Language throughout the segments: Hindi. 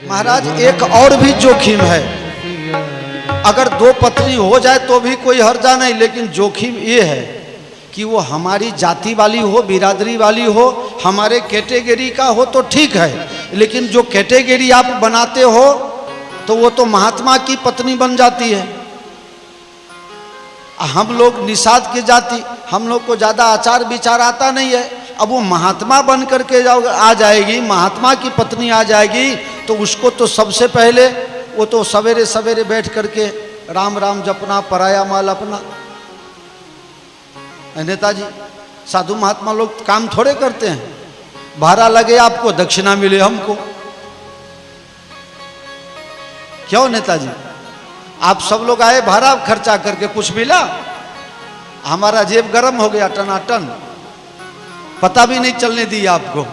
महाराज एक और भी जोखिम है। अगर दो पत्नी हो जाए तो भी कोई हर्जा नहीं, लेकिन जोखिम ये है कि वो हमारी जाति वाली हो, बिरादरी वाली हो, हमारे कैटेगरी का हो तो ठीक है, लेकिन जो कैटेगरी आप बनाते हो तो वो तो महात्मा की पत्नी बन जाती है। हम लोग निषाद की जाति, हम लोग को ज़्यादा आचार विचार आता नहीं है। अब वो महात्मा बन करके आ जाएगी, महात्मा की पत्नी आ जाएगी, तो उसको तो सबसे पहले वो तो सवेरे सवेरे बैठ करके राम राम जपना, पराया माल अपना। नेताजी साधु महात्मा लोग काम थोड़े करते हैं, भाड़ा लगे आपको, दक्षिणा मिले हमको। क्यों नेताजी? आप सब लोग आए भाड़ा खर्चा करके, कुछ मिला? हमारा जेब गर्म हो गया टनाटन, पता भी नहीं चलने दी आपको।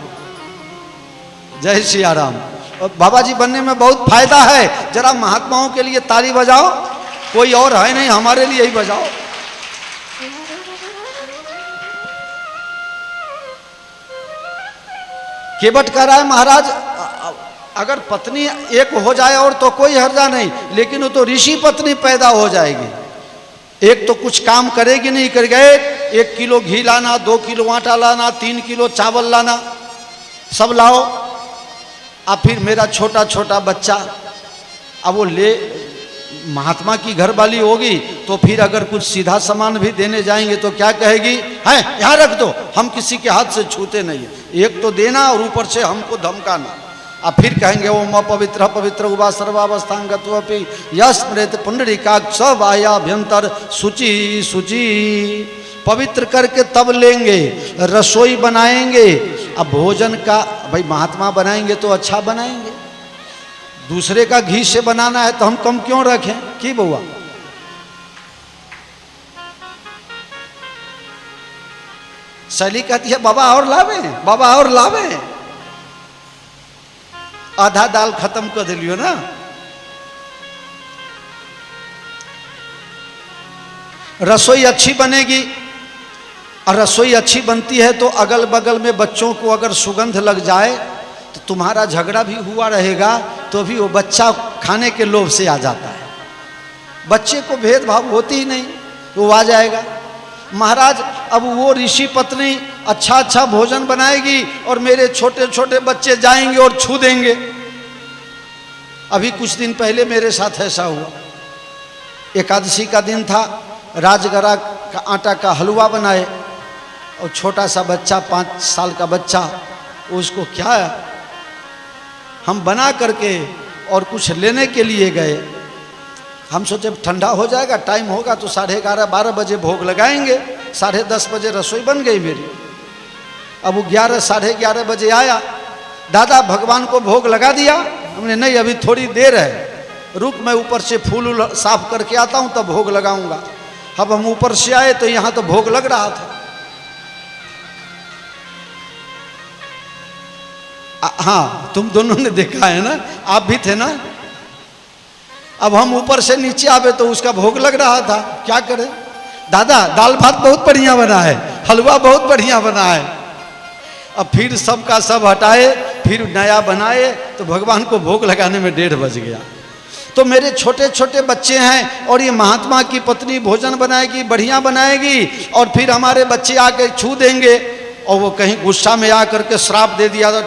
जय सिया राम। और बाबा जी बनने में बहुत फायदा है। जरा महात्माओं के लिए ताली बजाओ, कोई और है नहीं, हमारे लिए ही बजाओ। केवट कह रहा है महाराज अगर पत्नी एक हो जाए और तो कोई हर्जा नहीं, लेकिन वो तो ऋषि पत्नी पैदा हो जाएगी। एक तो कुछ काम करेगी नहीं, कर गए 1 किलो घी लाना, 2 किलो आटा लाना, 3 किलो चावल लाना, सब लाओ। अब फिर मेरा छोटा छोटा बच्चा, अब वो ले महात्मा की घर वाली होगी तो फिर अगर कुछ सीधा सामान भी देने जाएंगे तो क्या कहेगी? है यहाँ रख दो, हम किसी के हाथ से छूते नहीं है। एक तो देना और ऊपर से हमको धमकाना। अब फिर कहेंगे ओम अपवित्र पवित्र उवा सर्वावस्थांगत्वपि यस्मृत पुंडरीकाक्ष बाह्याभ्यंतर शुचि शुचि। पवित्र करके तब लेंगे, रसोई बनाएंगे। अब भोजन का भाई महात्मा बनाएंगे तो अच्छा बनाएंगे, दूसरे का घी से बनाना है तो हम कम क्यों रखें? की बउआ? शैली कहती है बाबा और लावे, बाबा और लावे। आधा दाल खत्म कर दिलियो ना। रसोई अच्छी बनेगी, और रसोई अच्छी बनती है तो अगल बगल में बच्चों को अगर सुगंध लग जाए तो तुम्हारा झगड़ा भी हुआ रहेगा तो भी वो बच्चा खाने के लोभ से आ जाता है। बच्चे को भेदभाव होती ही नहीं, वो आ जाएगा। महाराज अब वो ऋषि पत्नी अच्छा अच्छा भोजन बनाएगी और मेरे छोटे छोटे बच्चे जाएंगे और छू देंगे। अभी कुछ दिन पहले मेरे साथ ऐसा हुआ। एकादशी का दिन था, राजगरा का आटा का हलवा बनाए और छोटा सा बच्चा 5 साल का बच्चा, उसको क्या हम बना करके और कुछ लेने के लिए गए। हम सोचे ठंडा हो जाएगा, टाइम होगा तो 11:30 12 बजे भोग लगाएंगे। 10:30 बजे रसोई बन गई मेरी। अब वो 11 साढ़े 11 बजे आया, दादा भगवान को भोग लगा दिया। हमने नहीं अभी थोड़ी देर है, रुक मैं ऊपर से फूल साफ करके आता हूँ तब भोग लगाऊंगा। अब हम ऊपर से आए तो यहाँ तो भोग लग रहा था। हाँ तुम दोनों ने देखा है ना, आप भी थे ना। अब हम ऊपर से नीचे आवे तो उसका भोग लग रहा था। क्या करें दादा, दाल भात बहुत बढ़िया बना है, हलवा बहुत बढ़िया बना है। अब फिर सबका सब हटाए, फिर नया बनाए तो भगवान को भोग लगाने में 1:30 बज गया। तो मेरे छोटे छोटे बच्चे हैं और ये महात्मा की पत्नी भोजन बनाएगी, बढ़िया बनाएगी, और फिर हमारे बच्चे आके छू देंगे और वो कहीं गुस्सा में आकर के श्राप दे दिया था।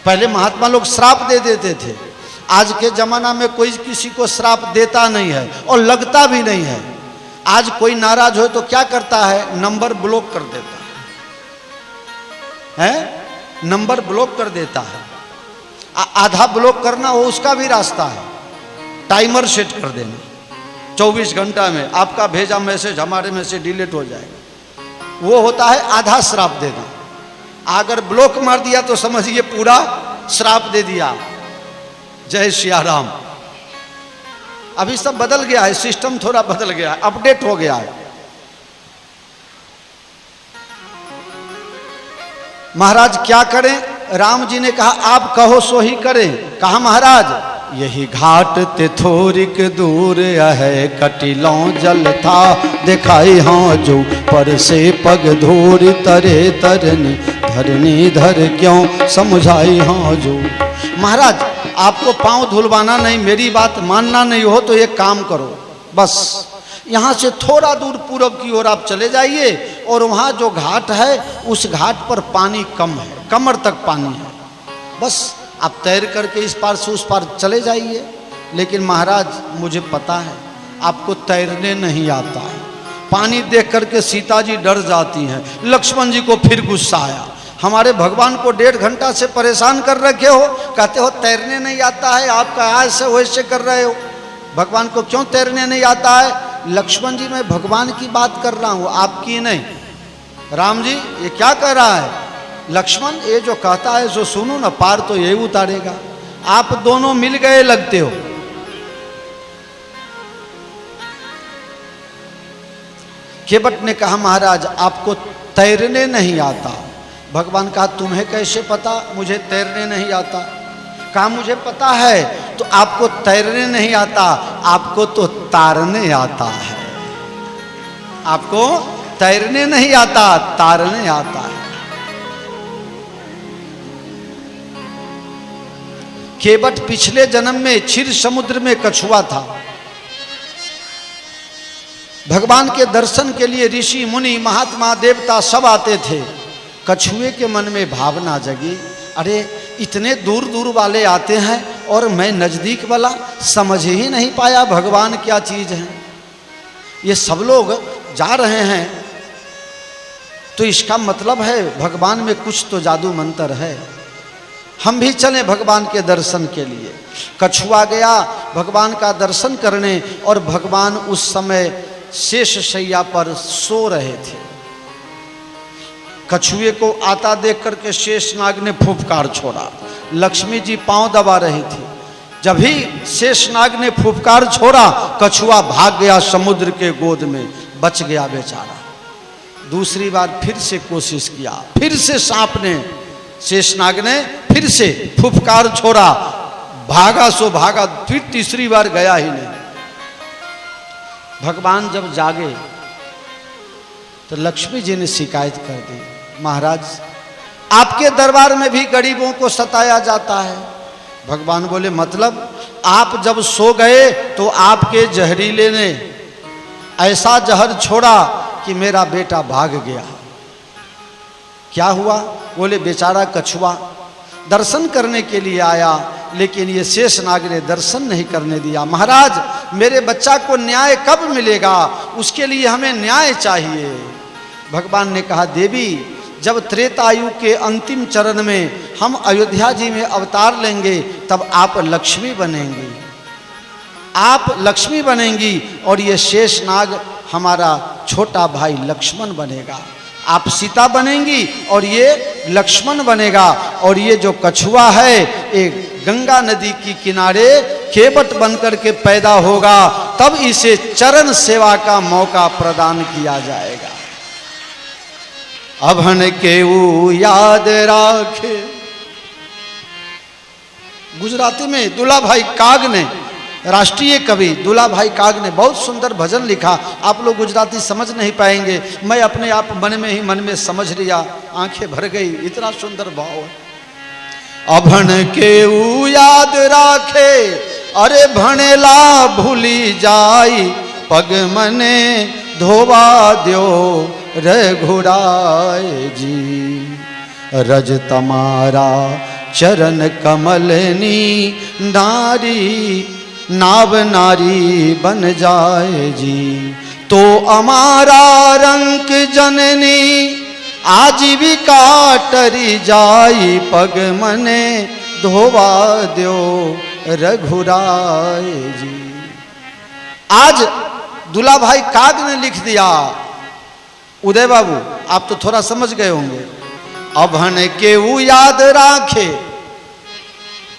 पहले महात्मा लोग श्राप दे देते थे, आज के जमाना में कोई किसी को श्राप देता नहीं है और लगता भी नहीं है। आज कोई नाराज हो तो क्या करता है? नंबर ब्लॉक कर देता है, नंबर ब्लॉक कर देता है। आधा ब्लॉक करना वो उसका भी रास्ता है। टाइमर सेट कर देना, 24 घंटा में आपका भेजा मैसेज हमारे में से डिलीट हो जाएगा। वो होता है आधा श्राप देना। अगर ब्लॉक मार दिया तो समझिए पूरा श्राप दे दिया। जय सिया राम। अभी सब बदल गया है, सिस्टम थोड़ा बदल गया है, अपडेट हो गया है। महाराज क्या करें? राम जी ने कहा आप कहो सो ही करें। कहा महाराज यही घाट ते थोरिक दूर है, कटिलों जल था दिखाई हाँ जो पर से पग धोर तरे तरनी धरणीधर क्यों समझाई हाँ जो। महाराज आपको पांव धुलवाना नहीं, मेरी बात मानना नहीं हो तो एक काम करो, बस यहाँ से थोड़ा दूर पूरब की ओर आप चले जाइए और वहाँ जो घाट है उस घाट पर पानी कम है, कमर तक पानी है, बस आप तैर करके इस पार से उस पार चले जाइए। लेकिन महाराज मुझे पता है आपको तैरने नहीं आता है। पानी देख करके सीता जी डर जाती हैं। लक्ष्मण जी को फिर गुस्सा आया, हमारे भगवान को 1.5 घंटा से परेशान कर रखे हो, कहते हो तैरने नहीं आता है, आपका ऐसे वैसे कर रहे हो, भगवान को क्यों तैरने नहीं आता है। लक्ष्मण जी मैं भगवान की बात कर रहा हूँ, आपकी नहीं। राम जी ये क्या कह रहा है? लक्ष्मण ये जो कहता है जो सुनो ना, पार तो यही उतारेगा। आप दोनों मिल गए लगते हो। केवट ने कहा महाराज आपको तैरने नहीं आता। भगवान कहा तुम्हें कैसे पता मुझे तैरने नहीं आता? कहा मुझे पता है। तो आपको तैरने नहीं आता, आपको तो तारने आता है। आपको तैरने नहीं आता, तारने आता है। केवट पिछले जन्म में क्षीर समुद्र में कछुआ था। भगवान के दर्शन के लिए ऋषि मुनि महात्मा देवता सब आते थे। कछुए के मन में भावना जगी, अरे इतने दूर दूर वाले आते हैं और मैं नज़दीक वाला समझ ही नहीं पाया भगवान क्या चीज़ है। ये सब लोग जा रहे हैं तो इसका मतलब है भगवान में कुछ तो जादू मंत्र है, हम भी चलें भगवान के दर्शन के लिए। कछुआ गया भगवान का दर्शन करने और भगवान उस समय शेष शैया पर सो रहे थे। कछुए को आता देख करके शेषनाग ने फुफकार छोड़ा। लक्ष्मी जी पांव दबा रही थी। जब ही शेषनाग ने फुफकार छोड़ा कछुआ भाग गया समुद्र के गोद में, बच गया बेचारा। दूसरी बार फिर से कोशिश किया, फिर से सांप ने शेषनाग ने फिर से फुफकार छोड़ा, भागा सो भागा, फिर तीसरी बार गया ही नहीं। भगवान जब जागे तो लक्ष्मी जी ने शिकायत कर दी, महाराज आपके दरबार में भी गरीबों को सताया जाता है। भगवान बोले मतलब आप जब सो गए तो आपके जहरीले ने ऐसा जहर छोड़ा कि मेरा बेटा भाग गया। क्या हुआ? बोले बेचारा कछुआ दर्शन करने के लिए आया लेकिन ये शेषनाग ने दर्शन नहीं करने दिया। महाराज मेरे बच्चा को न्याय कब मिलेगा? उसके लिए हमें न्याय चाहिए। भगवान ने कहा देवी जब त्रेतायु के अंतिम चरण में हम अयोध्या जी में अवतार लेंगे तब आप लक्ष्मी बनेंगी, आप लक्ष्मी बनेंगी और ये शेषनाग हमारा छोटा भाई लक्ष्मण बनेगा। आप सीता बनेंगी और ये लक्ष्मण बनेगा। और ये जो कछुआ है एक गंगा नदी की किनारे केवट बनकर के पैदा होगा, तब इसे चरण सेवा का मौका प्रदान किया जाएगा। अभन केऊ याद राखे। गुजराती में दुला भाई काग ने, राष्ट्रीय कवि दुला भाई काग ने बहुत सुंदर भजन लिखा। आप लोग गुजराती समझ नहीं पाएंगे, मैं अपने आप मन में समझ लिया, आंखें भर गई, इतना सुंदर भाव है। अभन केऊ याद राखे, अरे भणेला भूली जाई, पग मने धोवा द्यो रघुराय जी। रज तमारा चरण कमलनी, नारी नाव नारी बन जाए जी। तो हमारा रंक जननी, आजीविका टरी जाई, पग मने धोवा द्यो रघुराय जी। आज दुला भाई काग ने लिख दिया। उदय बाबू आप तो थोड़ा समझ गए होंगे। अभन केऊ याद राखे,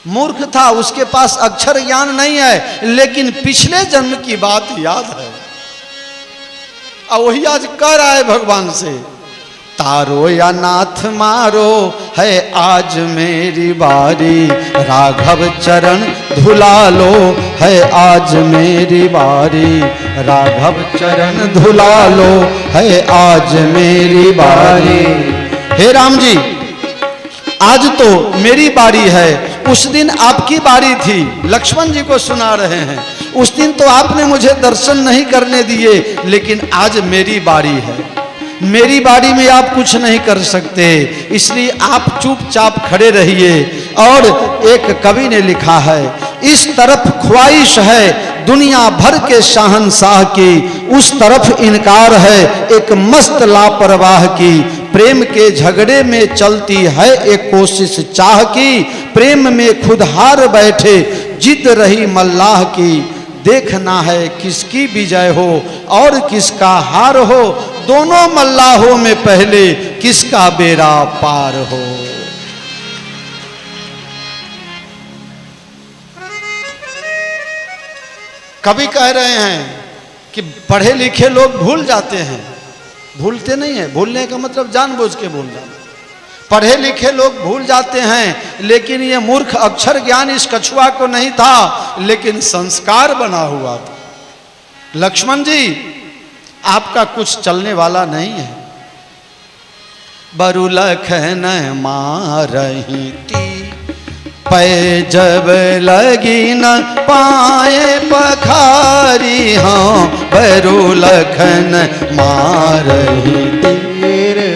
मूर्ख था, उसके पास अक्षर ज्ञान नहीं है, लेकिन पिछले जन्म की बात याद है और वही आज कह रहा है भगवान से। तारो या नाथ मारो है आज मेरी बारी, राघव चरण धुला लो है आज मेरी बारी, राघव चरण धुला लो है आज मेरी बारी। हे राम जी आज तो मेरी बारी है, उस दिन आपकी बारी थी। लक्ष्मण जी को सुना रहे हैं, उस दिन तो आपने मुझे दर्शन नहीं करने दिए, लेकिन आज मेरी बारी है। मेरी बारी में आप कुछ नहीं कर सकते, इसलिए आप चुपचाप खड़े रहिए। और एक कवि ने लिखा है, इस तरफ ख्वाहिश है दुनिया भर के शहंशाह की, उस तरफ इनकार है एक मस्त लापरवाह की। प्रेम के झगड़े में चलती है एक कोशिश चाह की, प्रेम में खुद हार बैठे जिद रही मल्लाह की। देखना है किसकी विजय हो और किसका हार हो, दोनों मल्लाहों में पहले किसका बेड़ा पार हो। कवि कह रहे हैं कि पढ़े लिखे लोग भूल जाते हैं, भूलते नहीं है, भूलने का मतलब जानबूझ के भूल जाते। पढ़े लिखे लोग भूल जाते हैं, लेकिन ये मूर्ख अक्षर ज्ञान इस कछुआ को नहीं था, लेकिन संस्कार बना हुआ था। लक्ष्मण जी, आपका कुछ चलने वाला नहीं है। बरु लखन मारही ती, पै जब लगी न पाए पखारी, हाँ बरु लखन मारही तीर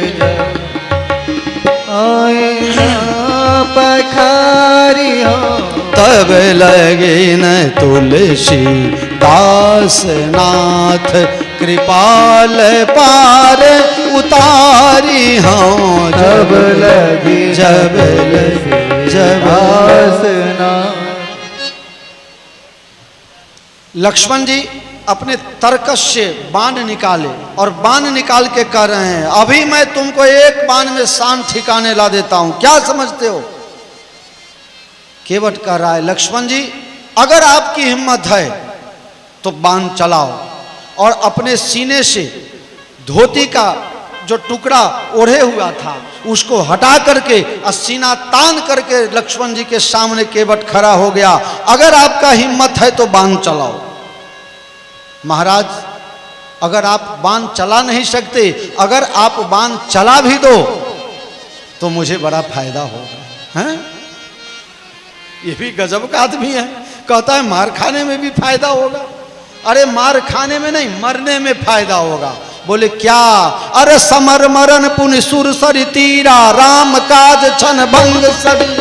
आए पखारी, हाँ तब लगे न तुलसी दास नाथ, कृपाल पार उतारी, हाँ जब लगे जब लगे जब नाथ। लक्ष्मण जी अपने तर्कश से बाण निकाले और बाण निकाल के कह रहे हैं, अभी मैं तुमको एक बाण में शान ठिकाने ला देता हूं, क्या समझते हो। केवट कह रहा है, लक्ष्मण जी अगर आपकी हिम्मत है तो बाण चलाओ। और अपने सीने से धोती का जो टुकड़ा ओढ़े हुआ था उसको हटा करके सीना तान करके लक्ष्मण जी के सामने केवट खड़ा हो गया। अगर आपका हिम्मत है तो बाण चलाओ। महाराज, अगर आप बाण चला नहीं सकते, अगर आप बाण चला भी दो तो मुझे बड़ा फायदा होगा। हैं? ये भी गजब का आदमी है, कहता है मार खाने में भी फायदा होगा। अरे मार खाने में नहीं, मरने में फायदा होगा। बोले क्या। अरे समर मरण पुण्य सुर सरि तीरा, राम काज छन भंग सरी।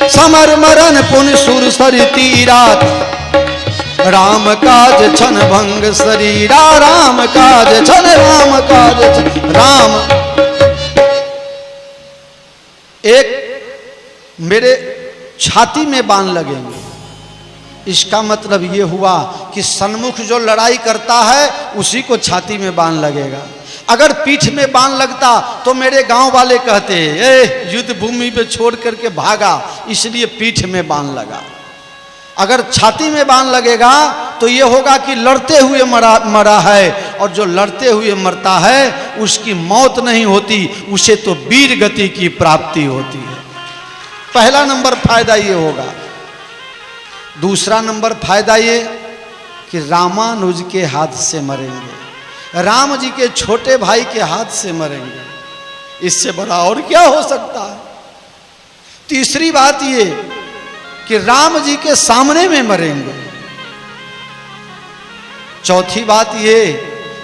समर मरण पुण्य सुर सरि तीरा, राम काज छन भंग शरीरा। राम काज छन, राम काज छन राम। एक मेरे छाती में बाण लगेंगे, इसका मतलब ये हुआ कि सन्मुख जो लड़ाई करता है उसी को छाती में बाण लगेगा। अगर पीठ में बाण लगता तो मेरे गांव वाले कहते ए युद्ध भूमि पे छोड़ करके भागा, इसलिए पीठ में बाण लगा। अगर छाती में बाण लगेगा तो ये होगा कि लड़ते हुए मरा है, और जो लड़ते हुए मरता है उसकी मौत नहीं होती, उसे तो वीर गति की प्राप्ति होती है। पहला नंबर फायदा ये होगा। दूसरा नंबर फायदा ये कि रामानुज के हाथ से मरेंगे, राम जी के छोटे भाई के हाथ से मरेंगे, इससे बड़ा और क्या हो सकता है। तीसरी बात ये कि राम जी के सामने में मरेंगे। चौथी बात ये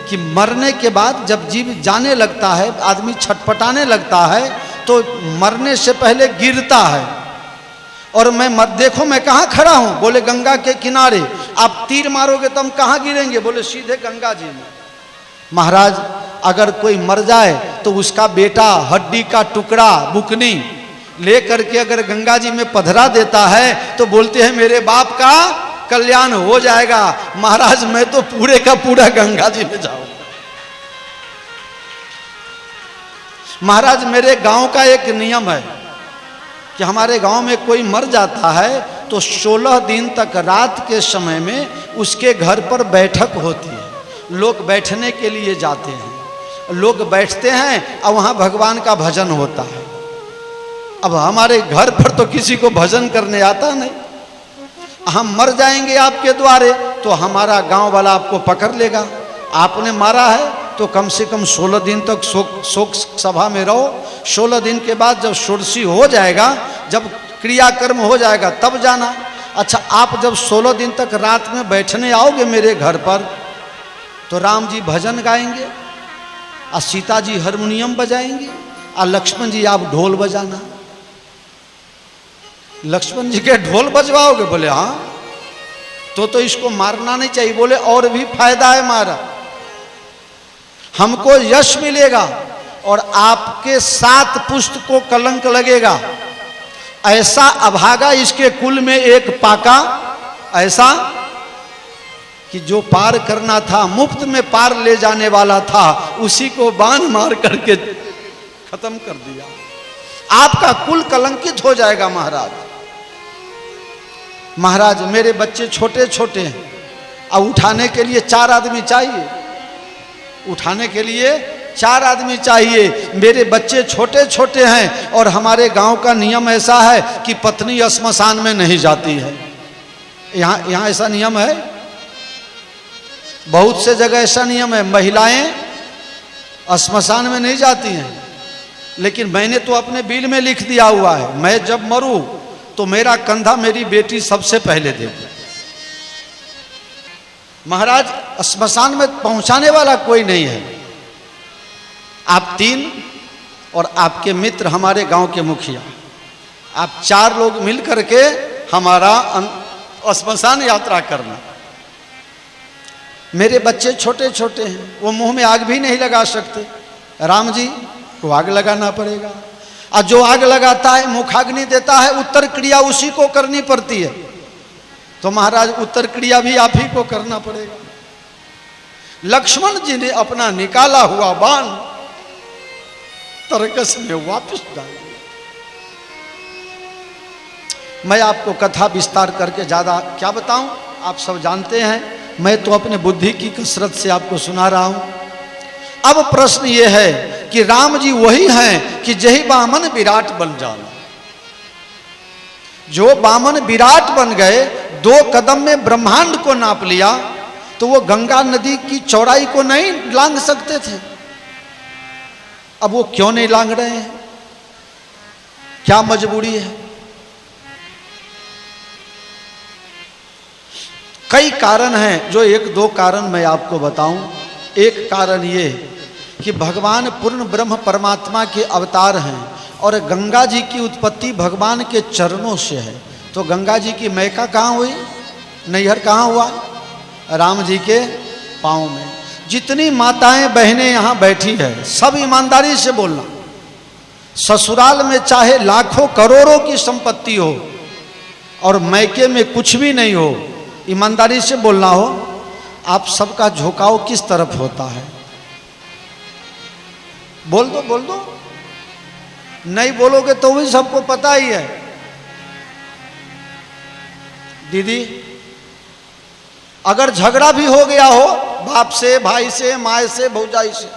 कि मरने के बाद जब जीव जाने लगता है, आदमी छटपटाने लगता है, तो मरने से पहले गिरता है। और देखो मैं कहाँ खड़ा हूं, बोले गंगा के किनारे। आप तीर मारोगे तो हम कहाँ गिरेंगे, बोले सीधे गंगा जी में। महाराज, अगर कोई मर जाए तो उसका बेटा हड्डी का टुकड़ा बुकनी ले करके अगर गंगा जी में पधरा देता है तो बोलते हैं मेरे बाप का कल्याण हो जाएगा। महाराज, मैं तो पूरे का पूरा गंगा जी में जाऊंगा। महाराज, मेरे गांव का एक नियम है कि हमारे गांव में कोई मर जाता है तो 16 दिन तक रात के समय में उसके घर पर बैठक होती है। लोग बैठने के लिए जाते हैं, लोग बैठते हैं और वहाँ भगवान का भजन होता है। अब हमारे घर पर तो किसी को भजन करने आता नहीं, हम मर जाएंगे आपके द्वारे तो हमारा गांव वाला आपको पकड़ लेगा। आपने मारा है तो कम से कम 16 दिन तक शोक सभा में रहो। 16 दिन के बाद जब षोडशी हो जाएगा, जब क्रियाकर्म हो जाएगा तब जाना। अच्छा, आप जब 16 दिन तक रात में बैठने आओगे मेरे घर पर, तो राम जी भजन गाएंगे और सीता जी हारमोनियम बजाएंगे और लक्ष्मण जी आप ढोल बजाना। लक्ष्मण जी के ढोल बजवाओगे? बोले हाँ। तो इसको मारना नहीं चाहिए। बोले और भी फायदा है मारा, हमको यश मिलेगा और आपके 7 पुश्त को कलंक लगेगा। ऐसा अभागा इसके कुल में एक पाका, ऐसा कि जो पार करना था, मुफ्त में पार ले जाने वाला था, उसी को बाण मार करके खत्म कर दिया। आपका कुल कलंकित हो जाएगा महाराज। महाराज मेरे बच्चे छोटे छोटे हैं और उठाने के लिए 4 आदमी चाहिए, उठाने के लिए 4 आदमी चाहिए। मेरे बच्चे छोटे छोटे हैं और हमारे गांव का नियम ऐसा है कि पत्नी श्मशान में नहीं जाती है। यहाँ ऐसा नियम है, बहुत से जगह ऐसा नियम है, महिलाएं श्मशान में नहीं जाती हैं। लेकिन मैंने तो अपने बिल में लिख दिया हुआ है, मैं जब मरूं तो मेरा कंधा मेरी बेटी सबसे पहले देगी। महाराज श्मशान में पहुंचाने वाला कोई नहीं है। आप 3 और आपके मित्र हमारे गांव के मुखिया, आप 4 लोग मिल करके हमारा श्मशान यात्रा करना। मेरे बच्चे छोटे छोटे हैं, वो मुंह में आग भी नहीं लगा सकते। राम जी को आग लगाना पड़ेगा, और जो आग लगाता है मुखाग्नि देता है, उत्तर क्रिया उसी को करनी पड़ती है। तो महाराज उत्तर क्रिया भी आप ही को करना पड़ेगा। लक्ष्मण जी ने अपना निकाला हुआ बाण तरकस में वापस डाल दिया। मैं आपको कथा विस्तार करके ज्यादा क्या बताऊं, आप सब जानते हैं। मैं तो अपने बुद्धि की कसरत से आपको सुना रहा हूं। अब प्रश्न यह है कि राम जी वही हैं कि जही बामन विराट बन जाना। जो बामन विराट बन गए, 2 कदम में ब्रह्मांड को नाप लिया, तो वो गंगा नदी की चौड़ाई को नहीं लांघ सकते थे। अब वो क्यों नहीं लांघ रहे हैं? क्या मजबूरी है? कई कारण हैं, जो 1-2 कारण मैं आपको बताऊं। एक कारण ये कि भगवान पूर्ण ब्रह्म परमात्मा के अवतार हैं और गंगा जी की उत्पत्ति भगवान के चरणों से है। तो गंगा जी की मैका कहाँ हुई? नैहर कहाँ हुआ? राम जी के पाँव में। जितनी माताएं बहनें यहाँ बैठी है, सब ईमानदारी से बोलना। ससुराल में चाहे लाखों करोड़ों की संपत्ति हो और मैके में कुछ भी नहीं हो, ईमानदारी से बोलना हो, आप सबका झुकाव किस तरफ होता है? बोल दो, बोल दो। नहीं बोलोगे तो भी सबको पता ही है। दीदी, अगर झगड़ा भी हो गया हो बाप से, भाई से, माँ से, भौजाई से,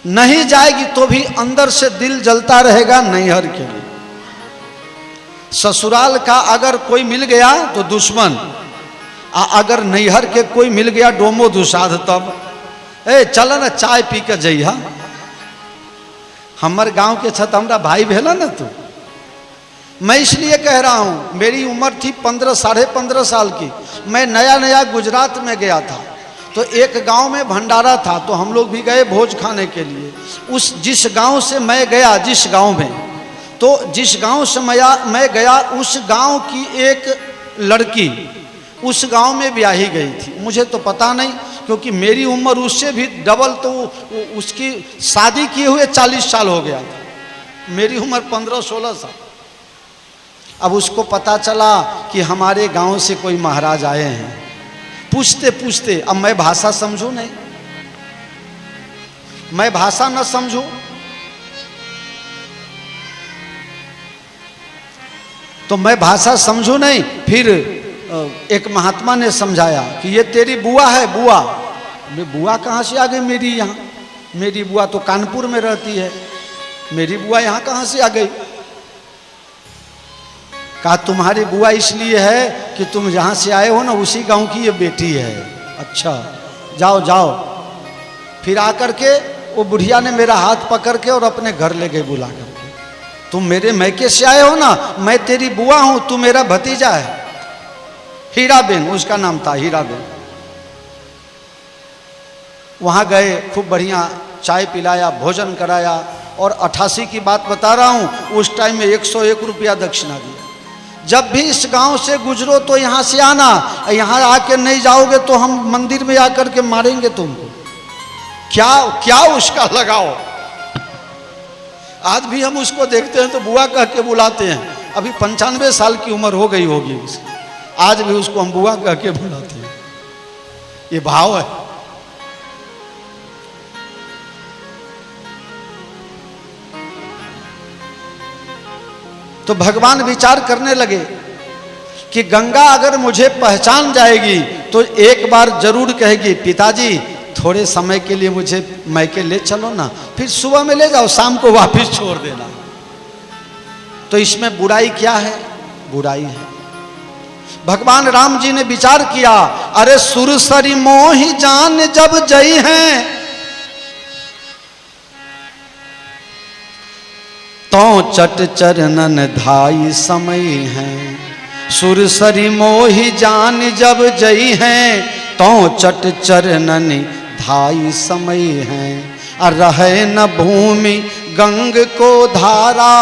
नहीं जाएगी तो भी अंदर से दिल जलता रहेगा नैहर के लिए। ससुराल का अगर कोई मिल गया तो दुश्मन, अगर नैहर के कोई मिल गया डोमो दुसाध, तब चल ना चाय पी के जइहा। हमारे गांव के छत हमारा भाई भेला ना तू। मैं इसलिए कह रहा हूं, मेरी उम्र थी 15 साढ़े 15 साल की। मैं नया नया गुजरात में गया था, तो एक गांव में भंडारा था, तो हम लोग भी गए भोज खाने के लिए। जिस गांव से मैं गया, जिस गांव में, तो जिस गांव से मैं गया, उस गांव की एक लड़की उस गांव में ब्याही गई थी। मुझे तो पता नहीं, क्योंकि मेरी उम्र उससे भी डबल, तो उसकी शादी किए हुए 40 साल हो गया था। मेरी उम्र 15-16 साल। अब उसको पता चला कि हमारे गांव से कोई महाराज आए हैं। पूछते पूछते, अब मैं भाषा समझूं नहीं, मैं भाषा न समझूं, तो मैं भाषा समझूं नहीं। फिर एक महात्मा ने समझाया कि ये तेरी बुआ है। बुआ, बुआ कहाँ से आ गई मेरी यहाँ? मेरी बुआ तो कानपुर में रहती है, मेरी बुआ यहाँ कहाँ से आ गई? कहा तुम्हारी बुआ इसलिए है कि तुम जहाँ से आए हो ना, उसी गांव की ये बेटी है। अच्छा, जाओ जाओ। फिर आकर के वो बुढ़िया ने मेरा हाथ पकड़ के और अपने घर ले गए बुला करके। तुम मेरे मैके से आए हो ना, मैं तेरी बुआ हूं, तू मेरा भतीजा है। हीराबेन उसका नाम था, हीराबेन। वहां गए, खूब बढ़िया चाय पिलाया, भोजन कराया, और 88 की बात बता रहा हूं, उस टाइम में 101 रुपया दक्षिणा दिया। जब भी इस गांव से गुजरो तो यहां से आना, यहां आके नहीं जाओगे तो हम मंदिर में आकर के मारेंगे तुमको। क्या क्या उसका लगाओ। आज भी हम उसको देखते हैं तो बुआ कह के बुलाते हैं। अभी 95 साल की उम्र हो गई होगी उसकी, आज भी उसको हम बुआ कह के बुलाते हैं। ये भाव है। तो भगवान विचार करने लगे कि गंगा अगर मुझे पहचान जाएगी तो एक बार जरूर कहेगी, पिताजी थोड़े समय के लिए मुझे मैके ले चलो ना, फिर सुबह में ले जाओ, शाम को वापस छोड़ देना। तो इसमें बुराई क्या है? बुराई है। भगवान राम जी ने विचार किया, अरे सुरसरी मोहि जान जब जई हैं, तो चट चरणन धाई समय हैं। सुरसरी मोहि जान जब जई हैं, तो चट चरणन धाई समय हैं। रहे न भूमि गंग को धारा,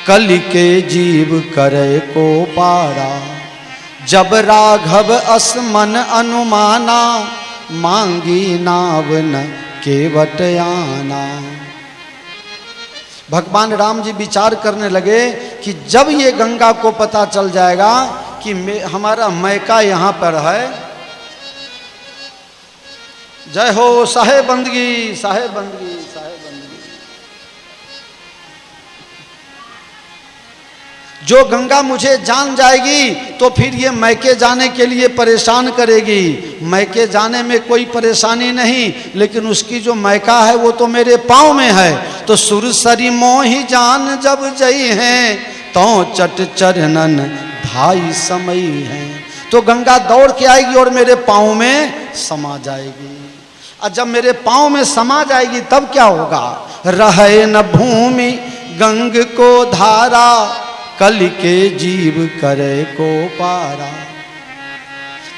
कलि के जीव करे को पारा। जब राघव अस मन अनुमाना, मांगी नावन केवट आना। भगवान राम जी विचार करने लगे कि जब ये गंगा को पता चल जाएगा कि हमारा मैका यहाँ पर है, जय हो साहेब बंदगी, साहेब बंदगी, साहेब बंदगी। जो गंगा मुझे जान जाएगी तो फिर ये मैके जाने के लिए परेशान करेगी। मैके जाने में कोई परेशानी नहीं, लेकिन उसकी जो मैका है वो तो मेरे पाँव में है। तो सुरसरी मोहि जान जब जई हैं, तो चट चरणन धाई समय हैं। तो गंगा दौड़ के आएगी और मेरे पाँव में समा जाएगी। और जब मेरे पाँव में समा जाएगी तब क्या होगा? रहे न भूमि गंग को धारा, कलि के जीव करे को पारा।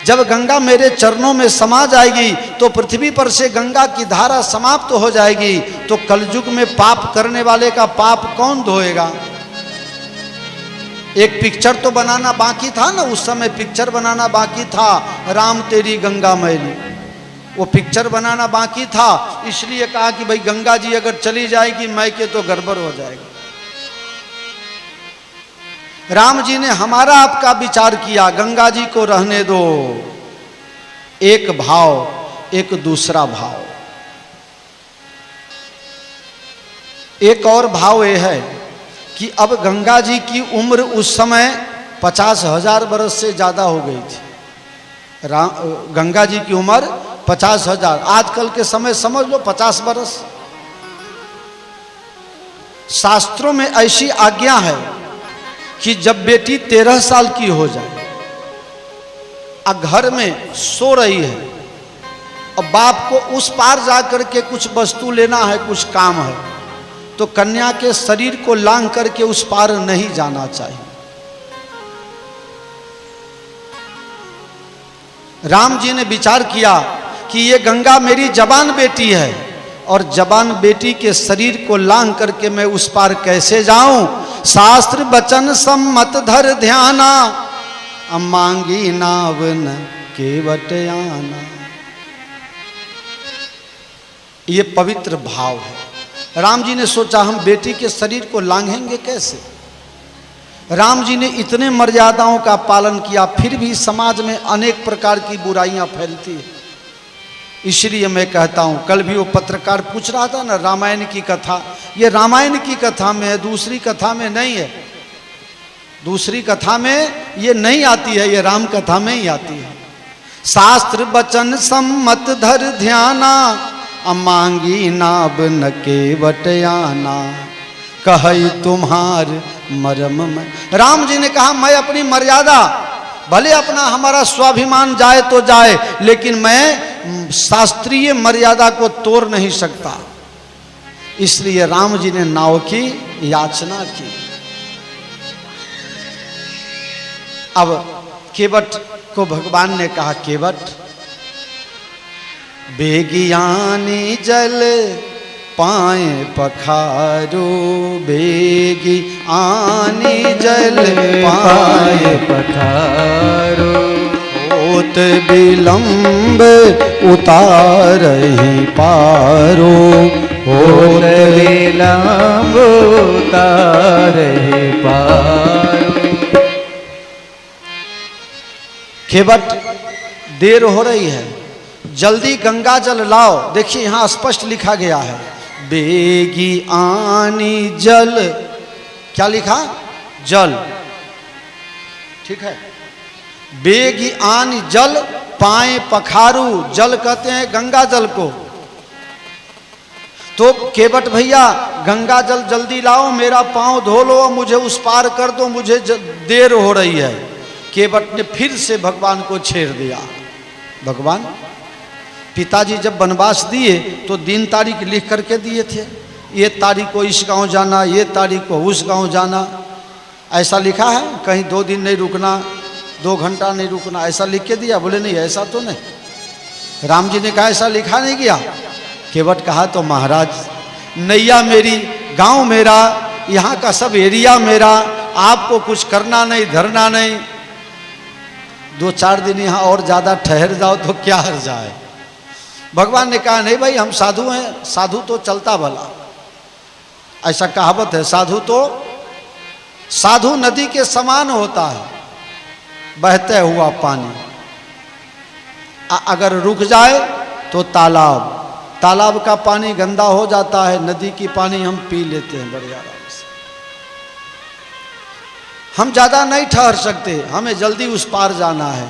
जब गंगा मेरे चरणों में समा जाएगी तो पृथ्वी पर से गंगा की धारा समाप्त हो जाएगी। तो कलयुग में पाप करने वाले का पाप कौन धोएगा? एक पिक्चर तो बनाना बाकी था ना, उस समय पिक्चर बनाना बाकी था, राम तेरी गंगा मैली। वो पिक्चर बनाना बाकी था, इसलिए कहा कि भाई गंगा जी अगर चली जाएगी मैके तो गड़बड़ हो जाएगा। राम जी ने हमारा आपका विचार किया, गंगा जी को रहने दो। एक भाव, एक दूसरा भाव। एक और भाव यह है कि अब गंगा जी की उम्र उस समय 50,000 बरस से ज्यादा हो गई थी। गंगा जी की उम्र 50,000, आजकल के समय समझ लो 50 बरस। शास्त्रों में ऐसी आज्ञा है कि जब बेटी 13 साल की हो जाए और घर में सो रही है और बाप को उस पार जाकर के कुछ वस्तु लेना है, कुछ काम है, तो कन्या के शरीर को लांघ करके उस पार नहीं जाना चाहिए। राम जी ने विचार किया कि ये गंगा मेरी जवान बेटी है और जवान बेटी के शरीर को लांघ करके मैं उस पार कैसे जाऊं? शास्त्र वचन सम्मत धर ध्याना, मांगी नावन केवट आना। ये पवित्र भाव है। राम जी ने सोचा हम बेटी के शरीर को लांघेंगे कैसे? राम जी ने इतने मर्यादाओं का पालन किया, फिर भी समाज में अनेक प्रकार की बुराइयां फैलती है। इसलिए मैं कहता हूं, कल भी वो पत्रकार पूछ रहा था ना रामायण की कथा, ये रामायण की कथा में है, दूसरी कथा में नहीं है। दूसरी कथा में ये नहीं आती है, ये राम कथा में ही आती है। शास्त्र वचन सम्मत धर ध्याना, मांगी नाब न केवट आना। कही तुम्हार मरम में। राम जी ने कहा मैं अपनी मर्यादा, भले अपना हमारा स्वाभिमान जाए तो जाए, लेकिन मैं शास्त्रीय मर्यादा को तोड़ नहीं सकता, इसलिए राम जी ने नाव की याचना की। अब केवट को भगवान ने कहा, केवट बेगियानी जल पाए पखारो, बेगी आनी जल पाए पखारो, होत विलंब उतारहि पारो, होत विलंब उतारहि पारो। केवट देर हो रही है, जल्दी गंगा जल लाओ। देखिए यहाँ स्पष्ट लिखा गया है, बेगी आनी जल, क्या लिखा? जल, ठीक है। बेगी आनी जल पाए पखारू, जल कहते हैं गंगा जल को। तो केवट भैया गंगा जल जल्दी लाओ, मेरा पांव धो लो, मुझे उस पार कर दो, मुझे देर हो रही है। केवट ने फिर से भगवान को छेड़ दिया। भगवान, पिताजी जब वनवास दिए तो दिन तारीख लिख करके दिए थे, ये तारीख को इस गांव जाना, ये तारीख को उस गांव जाना, ऐसा लिखा है? कहीं 2 दिन नहीं रुकना, 2 घंटा नहीं रुकना, ऐसा लिख के दिया? बोले नहीं, ऐसा तो नहीं। राम जी ने कहा ऐसा लिखा नहीं गया। केवट कहा तो महाराज, नैया मेरी, गांव मेरा, यहाँ का सब एरिया मेरा, आपको कुछ करना नहीं, धरना नहीं, 2-4 दिन यहाँ और ज़्यादा ठहर जाओ तो क्या हर्ज है। भगवान ने कहा नहीं भाई, हम साधु हैं, साधु तो चलता भला, ऐसा कहावत है। साधु नदी के समान होता है, बहते हुआ पानी। अगर रुक जाए तो तालाब का पानी गंदा हो जाता है, नदी की पानी हम पी लेते हैं बड़े आराम से। हम ज़्यादा नहीं ठहर सकते, हमें जल्दी उस पार जाना है।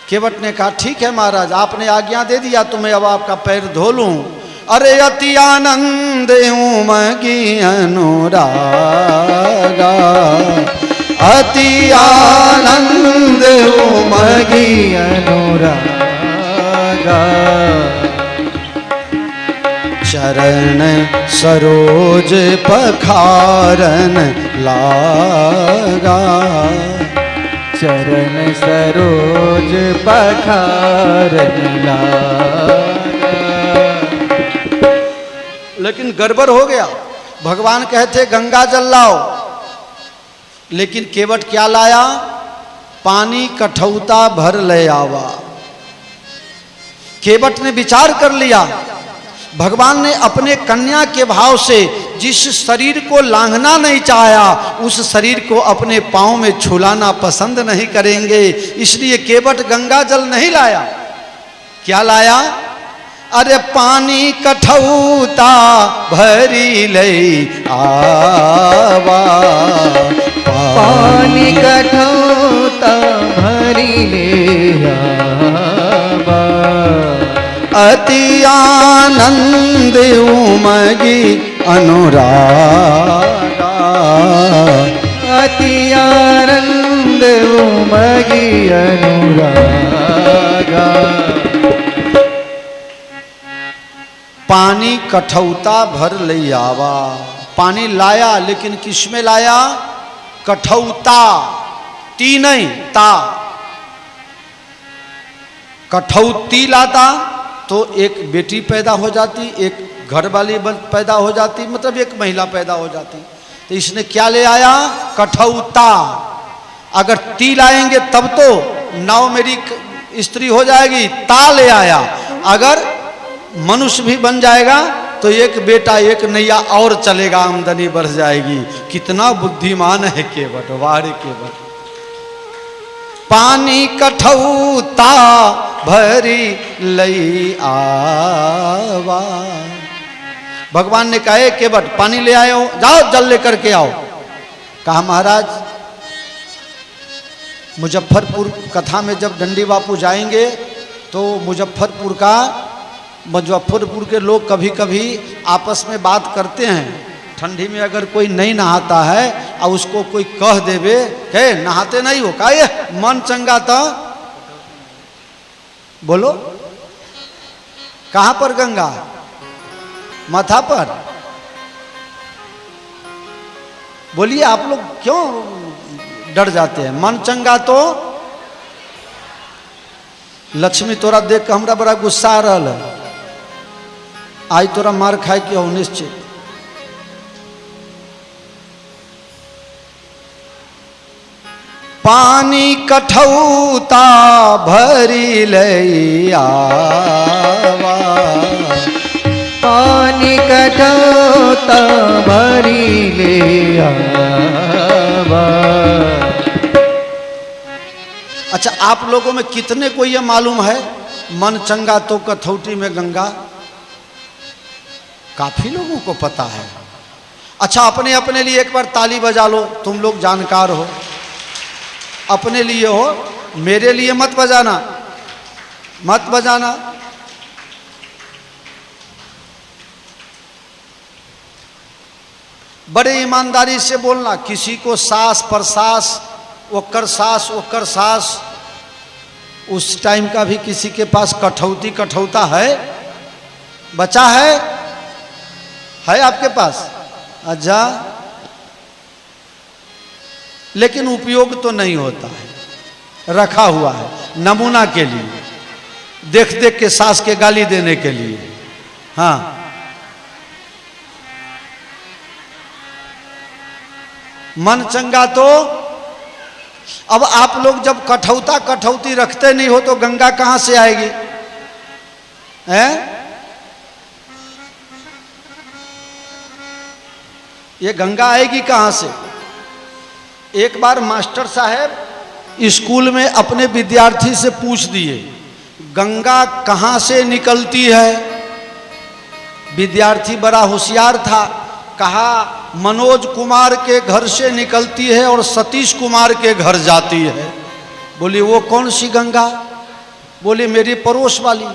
केवट ने कहा ठीक है महाराज, आपने आज्ञा दे दिया तो मैं अब आपका पैर धो लूं। अरे अति आनंद उमगी अनुरागा, अति आनंद उमगी अनुरागा, चरण सरोज पखारन लागा, चरण सरोज पखारन लागा। लेकिन गड़बड़ हो गया। भगवान कहते गंगा जल लाओ, लेकिन केवट क्या लाया? पानी कठौता भर ले आवा। केवट ने विचार कर लिया, भगवान ने अपने कन्या के भाव से जिस शरीर को लांघना नहीं चाहा, उस शरीर को अपने पांव में छुलाना पसंद नहीं करेंगे, इसलिए केवट गंगा जल नहीं लाया। क्या लाया? अरे पानी कठौता भरी ले आवा, पानी कठौता भरी ले आवा, अति आनंद उमगी अनुरागा, अति आनंद उमगी अनुरागा। पानी कठौता भर ले आवा। पानी लाया, लेकिन किस में लाया? कठौता, ती नहीं, ता। कठौती लाता तो एक बेटी पैदा हो जाती, एक घर वाली पैदा हो जाती, मतलब एक महिला पैदा हो जाती। तो इसने क्या ले आया? कठौता। अगर ती लाएंगे तब तो नाव मेरी स्त्री हो जाएगी, ता ले आया। अगर मनुष्य भी बन जाएगा तो एक बेटा एक नैया और चलेगा, आमदनी बढ़ जाएगी। कितना बुद्धिमान है केवट, वारे केवट। पानी कठौता भरी लई आवा। भगवान ने कहा केवट पानी ले आए हो, जाओ जल लेकर के आओ। कहा महाराज, मुजफ्फरपुर कथा में जब डंडी बापू जाएंगे तो मुजफ्फरपुर के लोग कभी कभी आपस में बात करते हैं, ठंडी में अगर कोई नहीं नहाता है और उसको कोई कह देवे, कहे नहाते नहीं हो, का ये मन चंगा था, बोलो, कहां पर गंगा? माथा पर। बोलिए, आप लोग क्यों डर जाते हैं? मन चंगा तो लक्ष्मी तोरा देख के हमरा बड़ा गुस्सा आ रहा है, आज तोरा मार खाए के हो निश्चित। पानी कठौता भरी लैया, पानी कठौता भरी ले आवा। अच्छा, आप लोगों में कितने को ये मालूम है मन चंगा तो कठौती में गंगा? काफी लोगों को पता है। अच्छा, अपने अपने लिए एक बार ताली बजा लो, तुम लोग जानकार हो। अपने लिए हो, मेरे लिए मत बजाना, मत बजाना। बड़े ईमानदारी से बोलना, किसी को सास प्रसास, ओकर सास ओकर सास, उस टाइम का भी किसी के पास कठौती कठौता है? बचा है आपके पास? अच्छा, लेकिन उपयोग तो नहीं होता है, रखा हुआ है नमूना के लिए, देख देख के सास के गाली देने के लिए। हाँ, मन चंगा तो। अब आप लोग जब कठौता कठौती रखते नहीं हो तो गंगा कहां से आएगी? हैं? ये गंगा आएगी कहां से? एक बार मास्टर साहब स्कूल में अपने विद्यार्थी से पूछ दिए, गंगा कहां से निकलती है? विद्यार्थी बड़ा होशियार था, कहा मनोज कुमार के घर से निकलती है और सतीश कुमार के घर जाती है। बोली, वो कौन सी गंगा? बोली, मेरी पड़ोस वाली।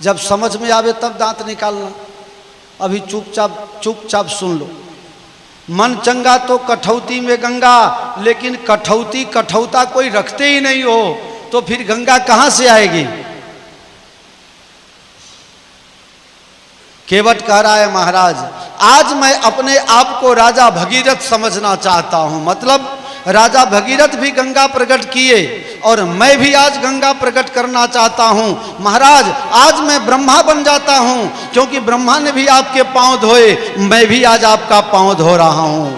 जब समझ में आवे तब दांत निकालना, अभी चुपचाप सुन लो। मन चंगा तो कठौती में गंगा, लेकिन कठौती कठौता कोई रखते ही नहीं हो तो फिर गंगा कहां से आएगी? केवट कह रहा है, महाराज आज मैं अपने आप को राजा भगीरथ समझना चाहता हूं। मतलब राजा भगीरथ भी गंगा प्रकट किए और मैं भी आज गंगा प्रकट करना चाहता हूं। महाराज आज मैं ब्रह्मा बन जाता हूं, क्योंकि ब्रह्मा ने भी आपके पांव धोए, मैं भी आज आपका पांव धो रहा हूं।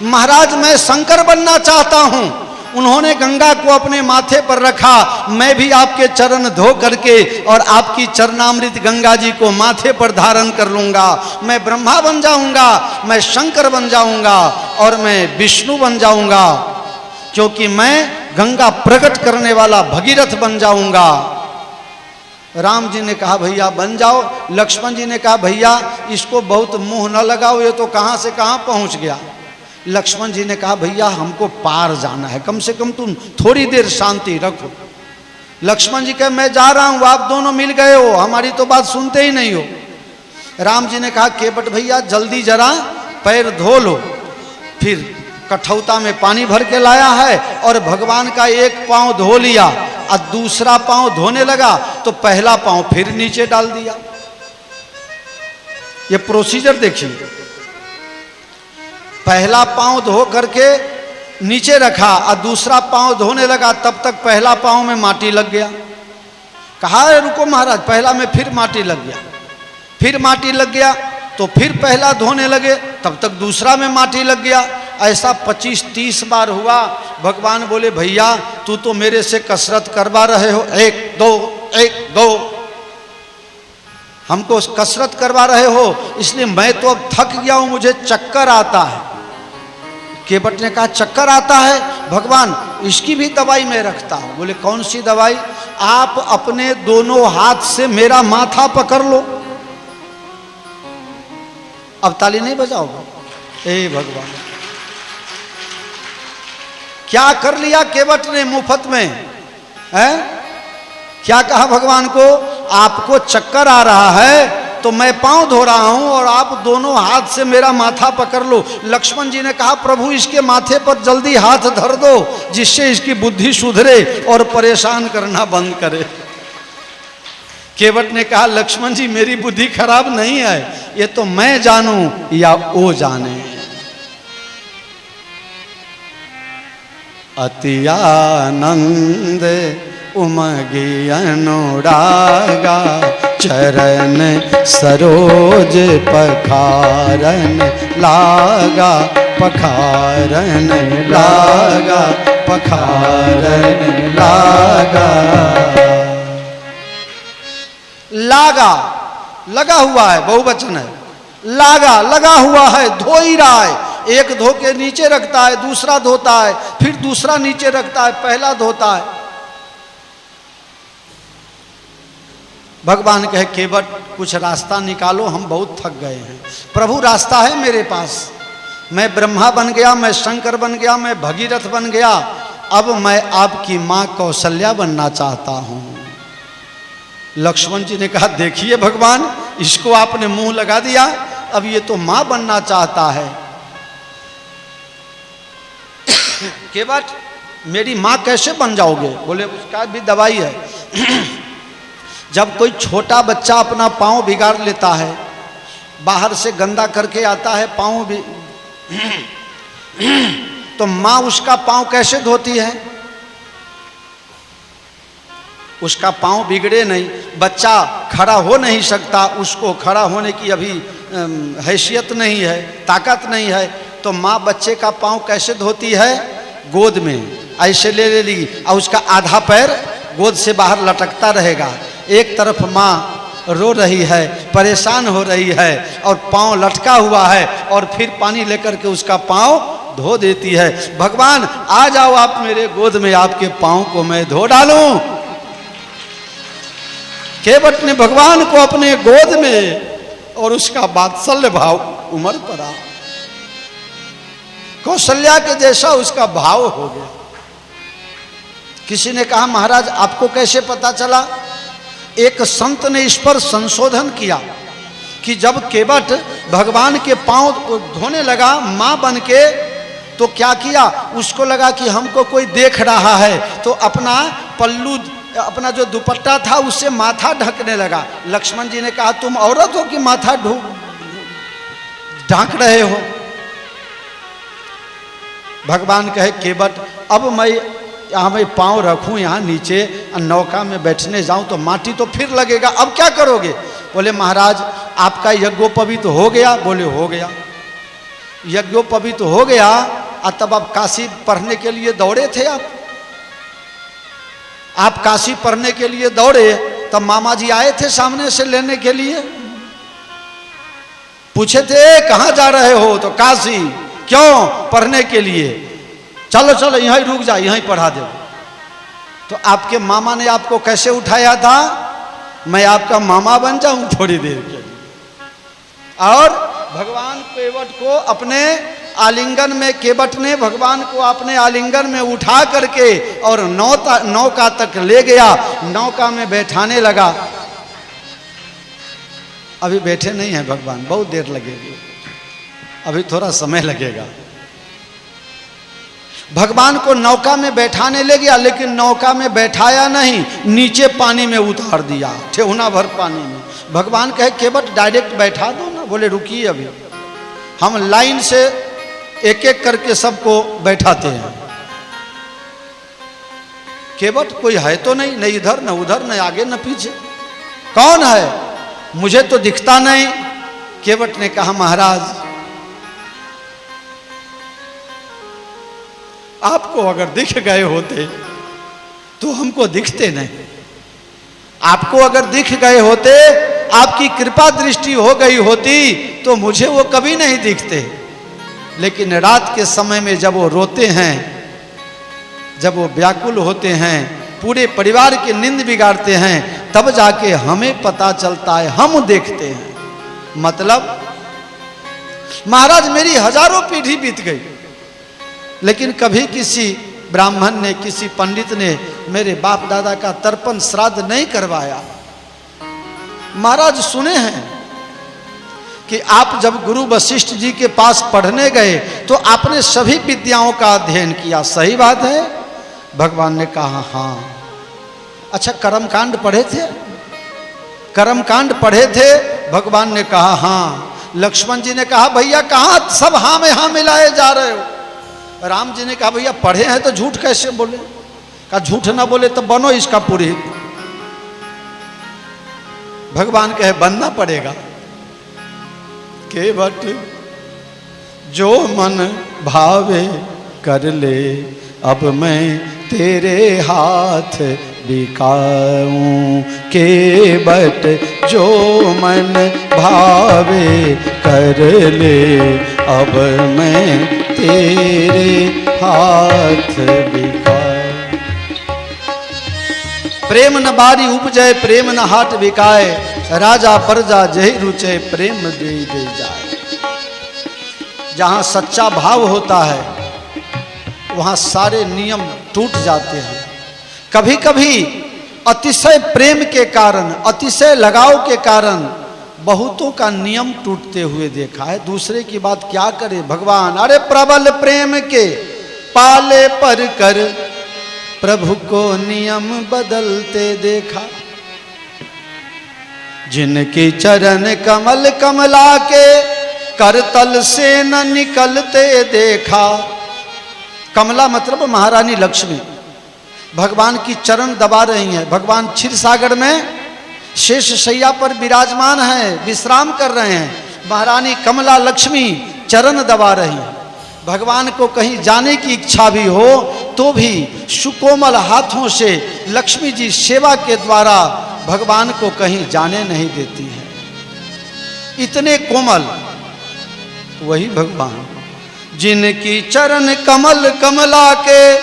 महाराज मैं शंकर बनना चाहता हूं, उन्होंने गंगा को अपने माथे पर रखा, मैं भी आपके चरण धो करके और आपकी चरणामृत गंगा जी को माथे पर धारण कर लूंगा। मैं ब्रह्मा बन जाऊंगा, मैं शंकर बन जाऊंगा और मैं विष्णु बन जाऊंगा, क्योंकि मैं गंगा प्रकट करने वाला भगीरथ बन जाऊंगा। राम जी ने कहा भैया बन जाओ। लक्ष्मण जी ने कहा भैया इसको बहुत मुंह न लगाओ, ये तो कहां से कहां पहुंच गया। लक्ष्मण जी ने कहा भैया हमको पार जाना है, कम से कम तुम थोड़ी देर शांति रखो। लक्ष्मण जी कहे मैं जा रहा हूं, आप दोनों मिल गए हो, हमारी तो बात सुनते ही नहीं हो। राम जी ने कहा केवट भैया जल्दी जरा पैर धो लो। फिर कठौता में पानी भर के लाया है और भगवान का एक पांव धो लिया और दूसरा पांव धोने लगा तो पहला पांव फिर नीचे डाल दिया। ये प्रोसीजर देखिए, पहला पांव धो करके नीचे रखा और दूसरा पांव धोने लगा, तब तक पहला पांव में माटी लग गया। कहा रुको महाराज, पहला में फिर माटी लग गया, फिर माटी लग गया तो फिर पहला धोने लगे, तब तक दूसरा में माटी लग गया। ऐसा 25-30 बार हुआ। भगवान बोले भैया तू तो मेरे से कसरत करवा रहे हो, 1 2 1 2 हमको कसरत करवा रहे हो, इसलिए मैं तो अब थक गया हूं, मुझे चक्कर आता है। केवट ने कहा चक्कर आता है भगवान, इसकी भी दवाई मैं रखता हूं। बोले कौन सी दवाई? आप अपने दोनों हाथ से मेरा माथा पकड़ लो। अब ताली नहीं बजाओगे? ए भगवान, क्या कर लिया केवट ने मुफ्त में? है क्या कहा भगवान को? आपको चक्कर आ रहा है तो मैं पांव धो रहा हूं और आप दोनों हाथ से मेरा माथा पकड़ लो। लक्ष्मण जी ने कहा प्रभु इसके माथे पर जल्दी हाथ धर दो जिससे इसकी बुद्धि सुधरे और परेशान करना बंद करे। केवट ने कहा लक्ष्मण जी मेरी बुद्धि खराब नहीं है, ये तो मैं जानूं या वो जाने। अति आनंद उमगी अनुरागा चरण सरोज पखारन लागा पखारन लागा पखारन लागा। लागा लगा हुआ है, बहुवचन है। लागा लगा हुआ है, धो ही रहा है। एक धो के नीचे रखता है, दूसरा धोता है, फिर दूसरा नीचे रखता है, पहला धोता है। भगवान कहे केवट कुछ रास्ता निकालो, हम बहुत थक गए हैं। प्रभु रास्ता है मेरे पास, मैं ब्रह्मा बन गया, मैं शंकर बन गया, मैं भगीरथ बन गया, अब मैं आपकी मां कौशल्या बनना चाहता हूं। लक्ष्मण जी ने कहा देखिए भगवान, इसको आपने मुंह लगा दिया, अब ये तो मां बनना चाहता है। केवट मेरी मां कैसे बन जाओगे? बोले उसका भी दवाई है। जब कोई छोटा बच्चा अपना पांव बिगाड़ लेता है, बाहर से गंदा करके आता है पांव भी, तो मां उसका पांव कैसे धोती है? उसका पांव बिगड़े नहीं, बच्चा खड़ा हो नहीं सकता, उसको खड़ा होने की अभी हैसियत नहीं है, ताकत नहीं है, तो माँ बच्चे का पांव कैसे धोती है? गोद में ऐसे ले लेगी और उसका आधा पैर गोद से बाहर लटकता रहेगा। एक तरफ माँ रो रही है, परेशान हो रही है और पांव लटका हुआ है, और फिर पानी लेकर के उसका पांव धो देती है। भगवान आ जाओ आप मेरे गोद में, आपके पांव को मैं धो डालूं। केवट ने भगवान को अपने गोद में और उसका वात्सल्य भाव उमड़ पड़ा। कौशल्या के जैसा उसका भाव हो गया। किसी ने कहा महाराज आपको कैसे पता चला? एक संत ने इस पर संशोधन किया कि जब केवट भगवान के पांव धोने लगा मां बन के, तो क्या किया, उसको लगा कि हमको कोई देख रहा है, तो अपना पल्लू, अपना जो दुपट्टा था उससे माथा ढकने लगा। लक्ष्मण जी ने कहा तुम औरत हो कि माथा ढांक रहे हो? भगवान कहे केवट अब मैं यहाँ मैं पांव रखूं यहाँ नीचे, नौका में बैठने जाऊं तो माटी तो फिर लगेगा, अब क्या करोगे? बोले महाराज आपका यज्ञोपवीत हो गया? बोले हो गया। यज्ञोपवीत हो गया और तब आप काशी पढ़ने के लिए दौड़े थे। आप काशी पढ़ने के लिए दौड़े, तब मामा जी आए थे सामने से लेने के लिए, पूछे थे कहाँ जा रहे हो? तो काशी। क्यों? पढ़ने के लिए। चलो चलो यहीं रुक जा, यहीं पढ़ा दे। तो आपके मामा ने आपको कैसे उठाया था? मैं आपका मामा बन जाऊं थोड़ी देर के लिए। और भगवान केवट को अपने आलिंगन में, केवट ने भगवान को अपने आलिंगन में उठा करके और नौका तक ले गया, नौका में बैठाने लगा। अभी बैठे नहीं है भगवान, बहुत देर लगेगी, अभी थोड़ा समय लगेगा। भगवान को नौका में बैठाने ले गया, लेकिन नौका में बैठाया नहीं, नीचे पानी में उतार दिया, ठेहुना भर पानी में। भगवान कहे केवट डायरेक्ट बैठा दो ना। बोले रुकिए, अभी हम लाइन से एक एक करके सबको बैठाते हैं। केवट कोई है तो नहीं, न इधर न उधर, न आगे न पीछे, कौन है? मुझे तो दिखता नहीं। केवट ने कहा महाराज आपको अगर दिख गए होते तो हमको दिखते नहीं। आपको अगर दिख गए होते, आपकी कृपा दृष्टि हो गई होती तो मुझे वो कभी नहीं दिखते। लेकिन रात के समय में जब वो रोते हैं, जब वो व्याकुल होते हैं, पूरे परिवार की नींद बिगाड़ते हैं, तब जाके हमें पता चलता है, हम देखते हैं। मतलब महाराज मेरी हजारों पीढ़ी बीत गई, लेकिन कभी किसी ब्राह्मण ने, किसी पंडित ने मेरे बाप दादा का तर्पण श्राद्ध नहीं करवाया। महाराज सुने हैं कि आप जब गुरु वशिष्ठ जी के पास पढ़ने गए तो आपने सभी विद्याओं का अध्ययन किया, सही बात है? भगवान ने कहा हाँ। अच्छा, कर्मकांड पढ़े थे? कर्मकांड पढ़े थे? भगवान ने कहा हाँ। लक्ष्मण जी ने कहा भैया कहाँ सब हाँ में हाँ मिलाए जा रहे हो? राम जी ने कहा भैया पढ़े हैं तो झूठ कैसे बोले? कहा झूठ ना बोले तो बनो इसका पुरोहित। भगवान कहे बनना पड़ेगा। केवट जो मन भावे कर ले, अब मैं तेरे हाथ बिकाऊं। केवट जो मन भावे कर ले, अब मैं तेरे हाथ बिकाऊं। प्रेम न बारी उपजय, प्रेम न हाट बिकाए, राजा प्रजा जही रुचे, प्रेम दे दे जाए। जहां सच्चा भाव होता है वहां सारे नियम टूट जाते हैं। कभी कभी अतिशय प्रेम के कारण, अतिशय लगाव के कारण बहुतों का नियम टूटते हुए देखा है। दूसरे की बात क्या करे भगवान? अरे प्रबल प्रेम के पाले पर कर, प्रभु को नियम बदलते देखा। जिनकी चरण कमल कमला के, करतल से न निकलते देखा। कमला मतलब महारानी लक्ष्मी भगवान की चरण दबा रही हैं। भगवान क्षीर सागर में शेष शैया पर विराजमान हैं, विश्राम कर रहे हैं। महारानी कमला लक्ष्मी चरण दबा रही हैं। भगवान को कहीं जाने की इच्छा भी हो तो भी सुकोमल हाथों से लक्ष्मी जी सेवा के द्वारा भगवान को कहीं जाने नहीं देती है। इतने कोमल वही भगवान। जिनकी चरण कमल कमला के,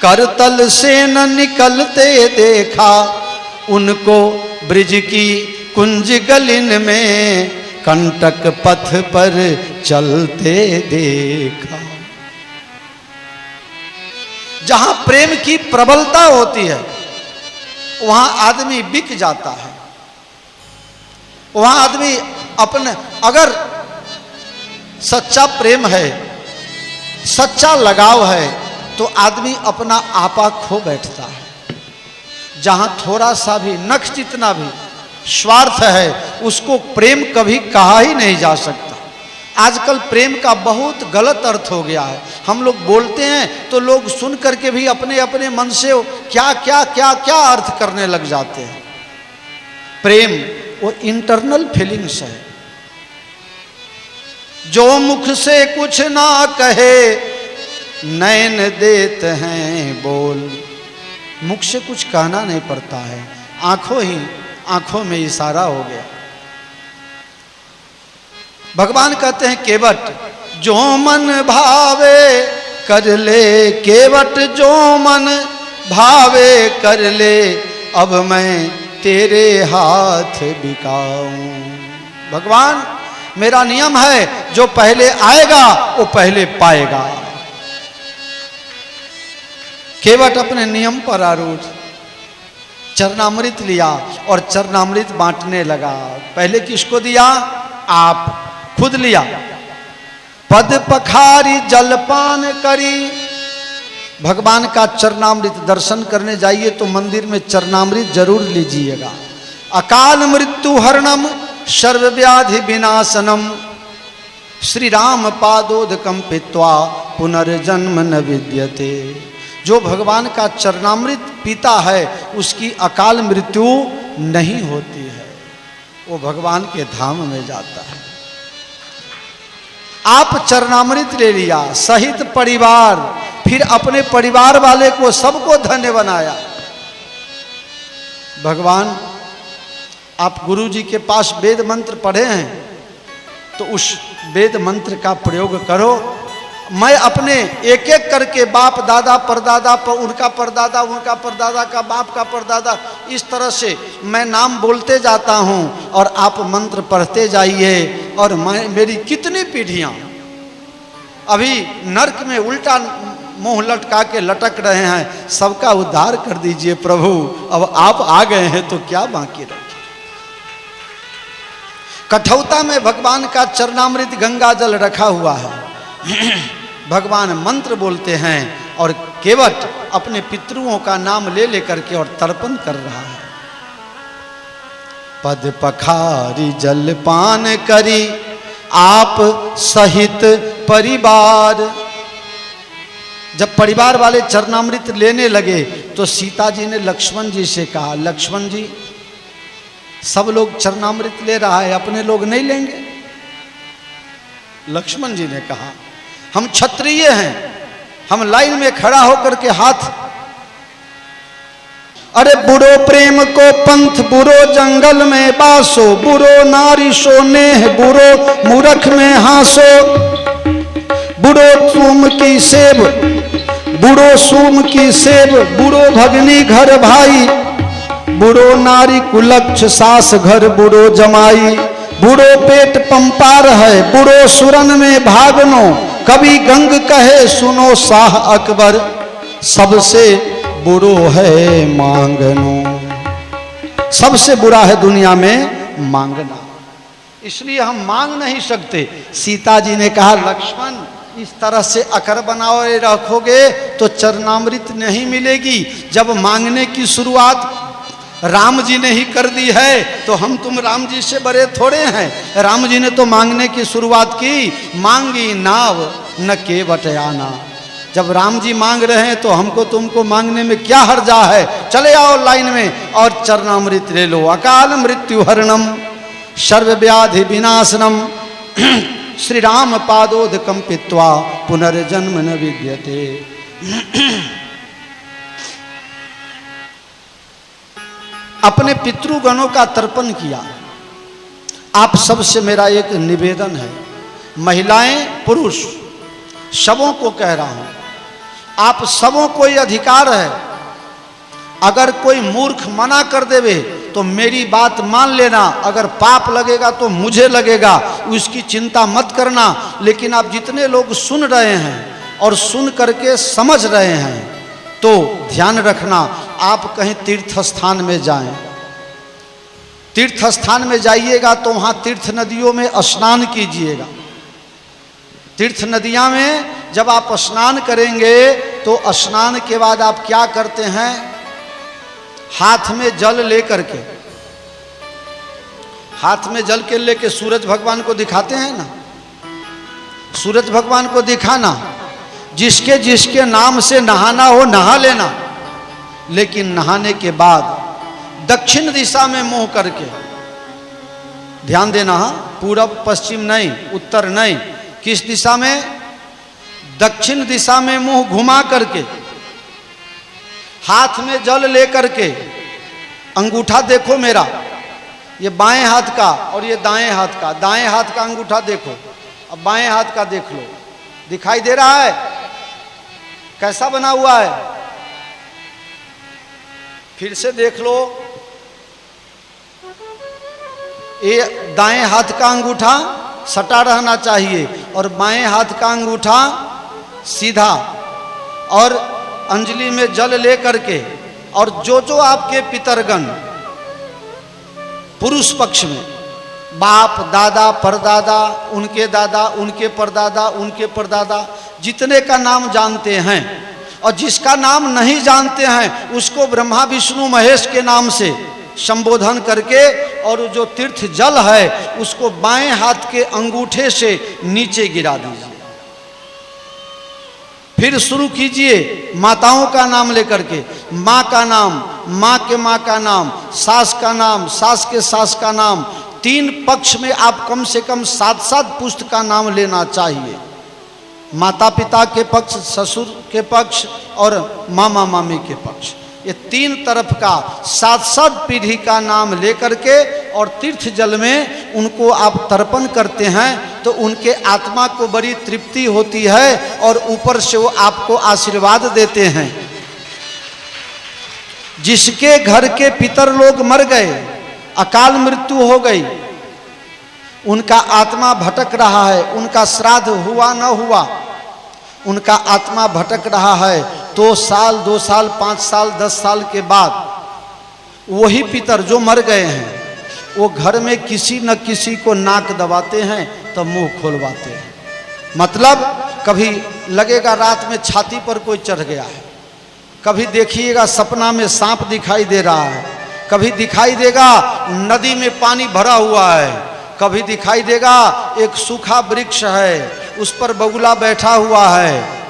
करतल से न निकलते देखा। उनको ब्रिज की कुंज गलिन में, कंटक पथ पर चलते देखा। जहां प्रेम की प्रबलता होती है वहां आदमी बिक जाता है। वहां आदमी अपने, अगर सच्चा प्रेम है, सच्चा लगाव है, तो आदमी अपना आपा खो बैठता है। जहां थोड़ा सा भी नख जितना भी स्वार्थ है उसको प्रेम कभी कहा ही नहीं जा सकता। आजकल प्रेम का बहुत गलत अर्थ हो गया है। हम लोग बोलते हैं तो लोग सुन करके भी अपने अपने मन से क्या क्या क्या क्या अर्थ करने लग जाते हैं। प्रेम वो इंटरनल फीलिंग्स है। जो मुख से कुछ ना कहे, नैन देते हैं बोल। मुख से कुछ कहना नहीं पड़ता है, आंखों में इशारा हो गया। भगवान कहते हैं केवट जो मन भावे कर ले, केवट जो मन भावे कर ले, अब मैं तेरे हाथ बिकाऊं। भगवान मेरा नियम है, जो पहले आएगा वो पहले पाएगा। केवट अपने नियम पर आरूढ़ चरणामृत लिया और चरणामृत बांटने लगा। पहले किसको दिया? आप खुद लिया। पद पखारी जलपान करी। भगवान का चरणामृत दर्शन करने जाइए तो मंदिर में चरणामृत जरूर लीजिएगा। अकाल मृत्यु हरणम सर्वव्याधि विनाशनम, श्री राम पादोदकम पीत्वा पुनर्जन्म न विद्यते। जो भगवान का चरणामृत पीता है उसकी अकाल मृत्यु नहीं होती है, वो भगवान के धाम में जाता है। आप चरणामृत ले लिया सहित परिवार, फिर अपने परिवार वाले को सबको धन्य बनाया। भगवान आप गुरु जी के पास वेद मंत्र पढ़े हैं तो उस वेद मंत्र का प्रयोग करो। मैं अपने एक एक करके बाप दादा परदादा पर उनका परदादा, उनका परदादा का बाप का परदादा, इस तरह से मैं नाम बोलते जाता हूँ और आप मंत्र पढ़ते जाइए। और मैं मेरी कितनी पीढ़ियाँ अभी नरक में उल्टा मुंह लटका के लटक रहे हैं, सबका उद्धार कर दीजिए प्रभु। अब आप आ गए हैं तो क्या बाकी रखे। कठौता में भगवान का चरणामृत गंगा जल रखा हुआ है। भगवान मंत्र बोलते हैं और केवट अपने पितरुओं का नाम ले लेकर के और तर्पण कर रहा है। पद पखारी जल पान करी आप सहित परिवार। जब परिवार वाले चरणामृत लेने लगे तो सीता जी ने लक्ष्मण जी से कहा, लक्ष्मण जी सब लोग चरणामृत ले रहा है, अपने लोग नहीं लेंगे? लक्ष्मण जी ने कहा, हम क्षत्रिय हैं, हम लाइन में खड़ा होकर के हाथ। अरे बुरो प्रेम को पंथ बुरो जंगल में बासो, बुरो नारी सो नेह बुरो मूर्ख में हासो। बुरो सूम की सेब बुरो सूम की सेब, बुरो भगनी घर भाई। बुरो नारी कुलक्ष सास घर बुरो जमाई। बुरो पेट पंपार है बुरो सुरन में भागनो। कभी गंग कहे सुनो शाह अकबर, सबसे बुरो है मांगनो। सबसे बुरा है दुनिया में मांगना, इसलिए हम मांग नहीं सकते। सीता जी ने कहा, लक्ष्मण इस तरह से अकर बनाए रखोगे तो चरणामृत नहीं मिलेगी। जब मांगने की शुरुआत राम जी ने ही कर दी है तो हम तुम राम जी से बड़े थोड़े हैं। राम जी ने तो मांगने की शुरुआत की, मांगी नाव न केवट आना। जब राम जी मांग रहे हैं तो हमको तुमको मांगने में क्या हर्जा है? चले आओ लाइन में और चरणामृत ले लो। अकाल मृत्यु हरणम सर्व व्याधि विनाशनम श्री राम पादोद कंपित्वा पुनर्जन्म न विद्यते। अपने पितृगणों का तर्पण किया। आप सबसे मेरा एक निवेदन है, महिलाएं पुरुष सबों को कह रहा हूं, आप सबों को ये अधिकार है। अगर कोई मूर्ख मना कर देवे तो मेरी बात मान लेना, अगर पाप लगेगा तो मुझे लगेगा, उसकी चिंता मत करना। लेकिन आप जितने लोग सुन रहे हैं और सुन करके समझ रहे हैं तो ध्यान रखना, आप कहीं तीर्थ स्थान में जाएं, तीर्थ स्थान में जाइएगा तो वहाँ तीर्थ नदियों में स्नान कीजिएगा। तीर्थ नदियाँ में जब आप स्नान करेंगे तो स्नान के बाद आप क्या करते हैं? हाथ में जल लेकर के, हाथ में जल के लेके सूरज भगवान को दिखाते हैं ना, सूरज भगवान को दिखाना। जिसके जिसके नाम से नहाना हो नहा लेना, लेकिन नहाने के बाद दक्षिण दिशा में मुंह करके, ध्यान देना, पूरब पश्चिम नहीं, उत्तर नहीं, किस दिशा में? दक्षिण दिशा में मुंह घुमा करके, हाथ में जल लेकर के, अंगूठा देखो मेरा, ये बाएं हाथ का और ये दाएं हाथ का, दाएं हाथ का अंगूठा देखो, अब बाएं हाथ का देख लो, दिखाई दे रहा है? कैसा बना हुआ है? फिर से देख लो, ये दाएं हाथ का अंगूठा सटा रहना चाहिए और बाएं हाथ का अंगूठा सीधा, और अंजलि में जल ले करके, और जो जो आपके पितरगण पुरुष पक्ष में, बाप दादा परदादा, उनके दादा, उनके परदादा, उनके परदादा, जितने का नाम जानते हैं, और जिसका नाम नहीं जानते हैं उसको ब्रह्मा विष्णु महेश के नाम से संबोधन करके, और जो तीर्थ जल है उसको बाएं हाथ के अंगूठे से नीचे गिरा दीजिए। फिर शुरू कीजिए माताओं का नाम लेकर के, माँ का नाम, माँ के माँ का नाम, सास का नाम, सास के सास का नाम। 3 पक्ष में आप कम से कम 7-7 पुस्त का नाम लेना चाहिए। माता पिता के पक्ष, ससुर के पक्ष और मामा मामी के पक्ष, ये 3 तरफ का 7-7 पीढ़ी का नाम लेकर के और तीर्थ जल में उनको आप तर्पण करते हैं तो उनके आत्मा को बड़ी तृप्ति होती है और ऊपर से वो आपको आशीर्वाद देते हैं। जिसके घर के पितर लोग मर गए, अकाल मृत्यु हो गई, उनका आत्मा भटक रहा है, उनका श्राद्ध हुआ न हुआ, उनका आत्मा भटक रहा है, तो साल 2 साल 5 साल 10 साल के बाद वही पितर जो मर गए हैं वो घर में किसी न किसी को नाक दबाते हैं तो मुंह खोलवाते हैं। मतलब कभी लगेगा रात में छाती पर कोई चढ़ गया है, कभी देखिएगा सपना में सांप दिखाई दे रहा है, कभी दिखाई देगा नदी में पानी भरा हुआ है, कभी दिखाई देगा एक सूखा वृक्ष है उस पर बगुला बैठा हुआ है,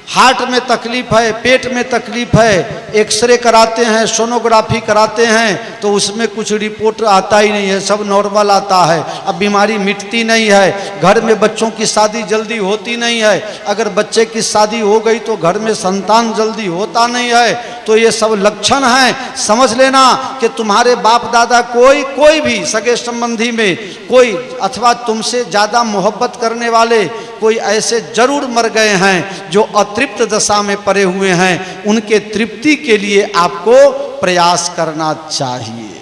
हार्ट में तकलीफ है, पेट में तकलीफ है, एक्सरे कराते हैं, सोनोग्राफी कराते हैं तो उसमें कुछ रिपोर्ट आता ही नहीं है, सब नॉर्मल आता है। अब बीमारी मिटती नहीं है, घर में बच्चों की शादी जल्दी होती नहीं है, अगर बच्चे की शादी हो गई तो घर में संतान जल्दी होता नहीं है। तो ये सब लक्षण हैं। समझ लेना कि तुम्हारे बाप दादा कोई भी सगे संबंधी में कोई अथवा तुमसे ज़्यादा मोहब्बत करने वाले कोई ऐसे जरूर मर गए हैं जो अतृप्त दशा में पड़े हुए हैं। उनके तृप्ति के लिए आपको प्रयास करना चाहिए।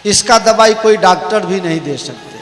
इसका दवाई कोई डॉक्टर भी नहीं दे सकते।